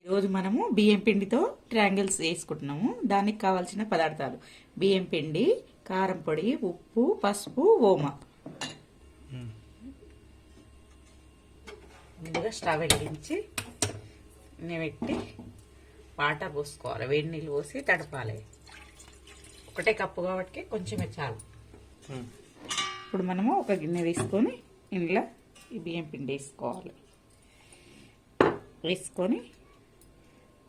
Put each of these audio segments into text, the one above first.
ఈరోజు మనము బియ్యం పిండితో ట్రయాంగిల్స్ వేసుకుంటున్నాము. దానికి కావాల్సిన పదార్థాలు: బియ్యం పిండి, కారం పొడి, ఉప్పు, పసుపు, ఓమ. ముందుగా స్టవ్ వెలిగించి పెట్టి వాటర్ పోసుకోవాలి. వేడి నీళ్ళు పోసి తడపాలి. ఒకటే కప్పు కాబట్టి కొంచెమే చాలు. ఇప్పుడు మనము ఒక గిన్నె తీసుకొని ఇంట్లో ఈ బియ్యం పిండి వేసుకొని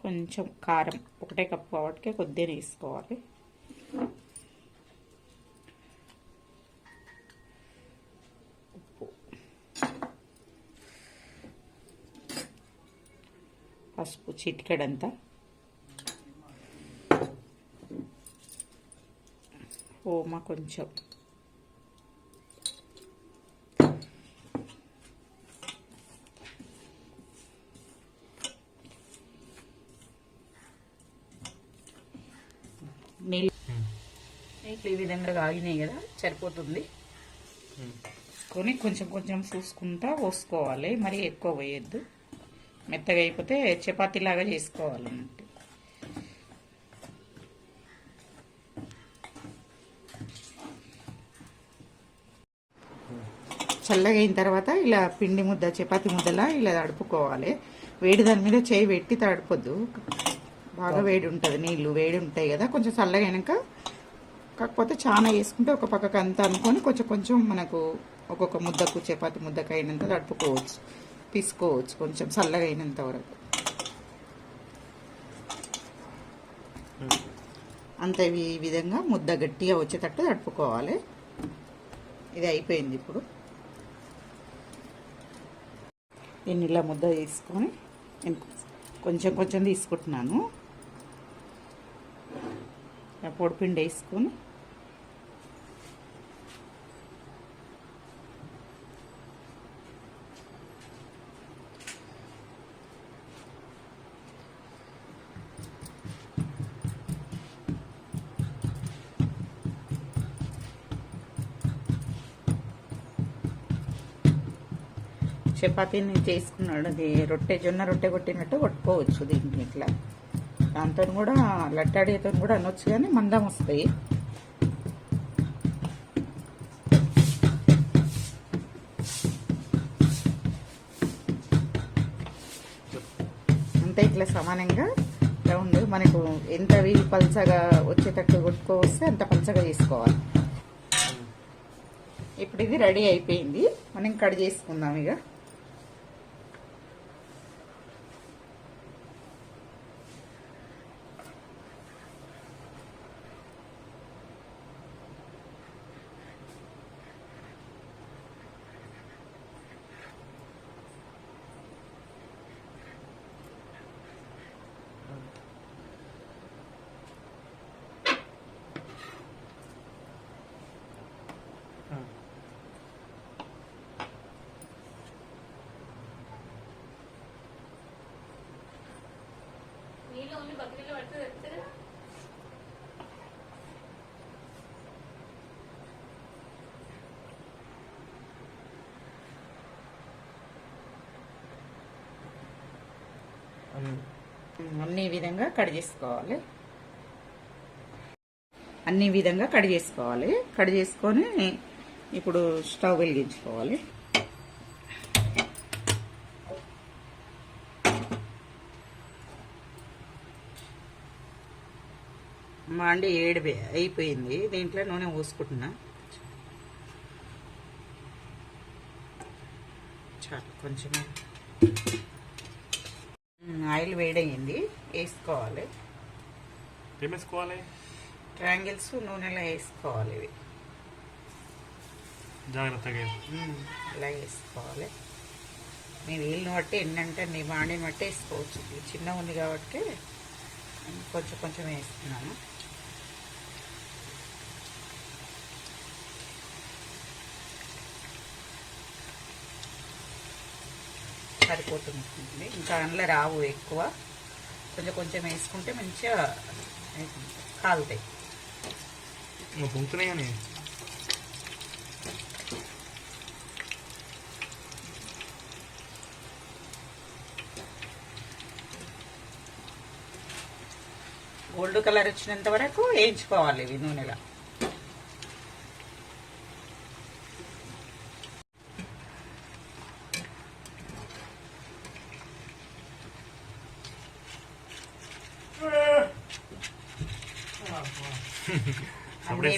కొంచెం కారం, ఒకటే కప్పు కాబట్టి కొద్దిగా వేసుకోవాలి. ఉప్పు, పసుపు చిటికెడంతా, ఓమ కొంచెం, నీళ్ళు ఈ విధంగా కాగినాయి కదా, సరిపోతుంది. కొని కొంచెం కొంచెం చూసుకుంటా పోసుకోవాలి. మరి ఎక్కువ వేయద్దు, మెత్తగా అయిపోతే చపాతీలాగా చేసుకోవాలన్నట్టు. చల్లగా అయిన తర్వాత ఇలా పిండి ముద్ద, చపాతీ ముద్దలా ఇలా తడుపుకోవాలి. వేడి దాని మీద చేయి పెట్టి తడపొద్దు, బాగా వేడి ఉంటుంది. నీళ్ళు వేడి ఉంటాయి కదా, కొంచెం చల్లగా అయినాక. కాకపోతే చాలా వేసుకుంటే ఒక పక్కకు అంతా అనుకొని కొంచెం కొంచెం మనకు ఒక్కొక్క ముద్దకు, చపాతి ముద్దకు అయినంత తడుపుకోవచ్చు, తీసుకోవచ్చు కొంచెం చల్లగా అయినంత వరకు. అంత ఈ విధంగా ముద్ద గట్టిగా వచ్చేటట్టు తడుపుకోవాలి. ఇది అయిపోయింది. ఇప్పుడు దీన్ని ఇలా ముద్ద తీసుకొని కొంచెం కొంచెం తీసుకుంటున్నాను. పొడిపిండి వేసుకొని చపాతీని చేసుకున్నాడు. అది జొన్న రొట్టె కొట్టినట్టు కొట్టుకోవచ్చు దీన్ని ఇట్లా. దాంతో కూడా లట్టాడితో కూడా అనొచ్చు, కానీ మందం వస్తాయి. అంతే ఇట్లా సమానంగా రౌండ్ మనకు ఎంత వీలు పల్చగా వచ్చేటట్టు కొట్టుకోవస్తే అంత పల్చగా చేసుకోవాలి. ఇప్పుడు ఇది రెడీ అయిపోయింది. మనం కట్ చేసుకుందాం. ఇక అన్ని విధంగా కట్ చేసుకోవాలి. అన్ని విధంగా కట్ చేసుకోవాలి. కట్ చేసుకొని ఇప్పుడు స్టవ్ వెలిగించుకోవాలి. మాండి అయిపోయింది. దీంట్లో నూనె పోసుకుంటున్నా. చాలు, కొంచెం ఆయిల్ వేడయింది. వేసుకోవాలి. ట్రయాంగిల్స్ నూనెలో వేసుకోవాలి. ఇవి జాగ్రత్తగా ఇలా వేసుకోవాలి. మీ వీలుని బట్టి ఎన్నంటే నీ మాండిని బట్టి వేసుకోవచ్చు. ఇది చిన్నగా ఉంది కాబట్టి కొంచెం కొంచెం వేస్తున్నాను. సరిపోతుంది. ఇంకా అందులో రావు ఎక్కువ, కొంచెం కొంచెం వేసుకుంటే మంచిగా కాలుతాయి. గోల్డ్ కలర్ వచ్చినంత వరకు వేయించుకోవాలి ఇవి నూనెలో. అన్నీ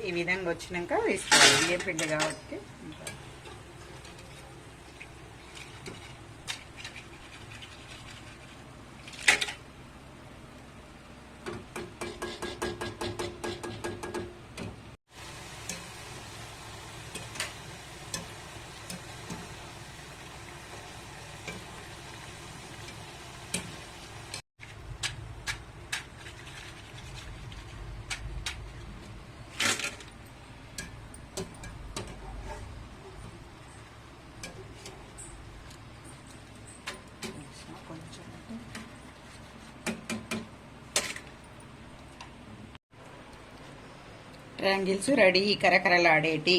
ఈ విధంగా వచ్చినాక వేసుకోవాలి. బియ్యం పిండి కాబట్టి ట్రయాంగిల్స్ రెడీ కరకరలాడేటి.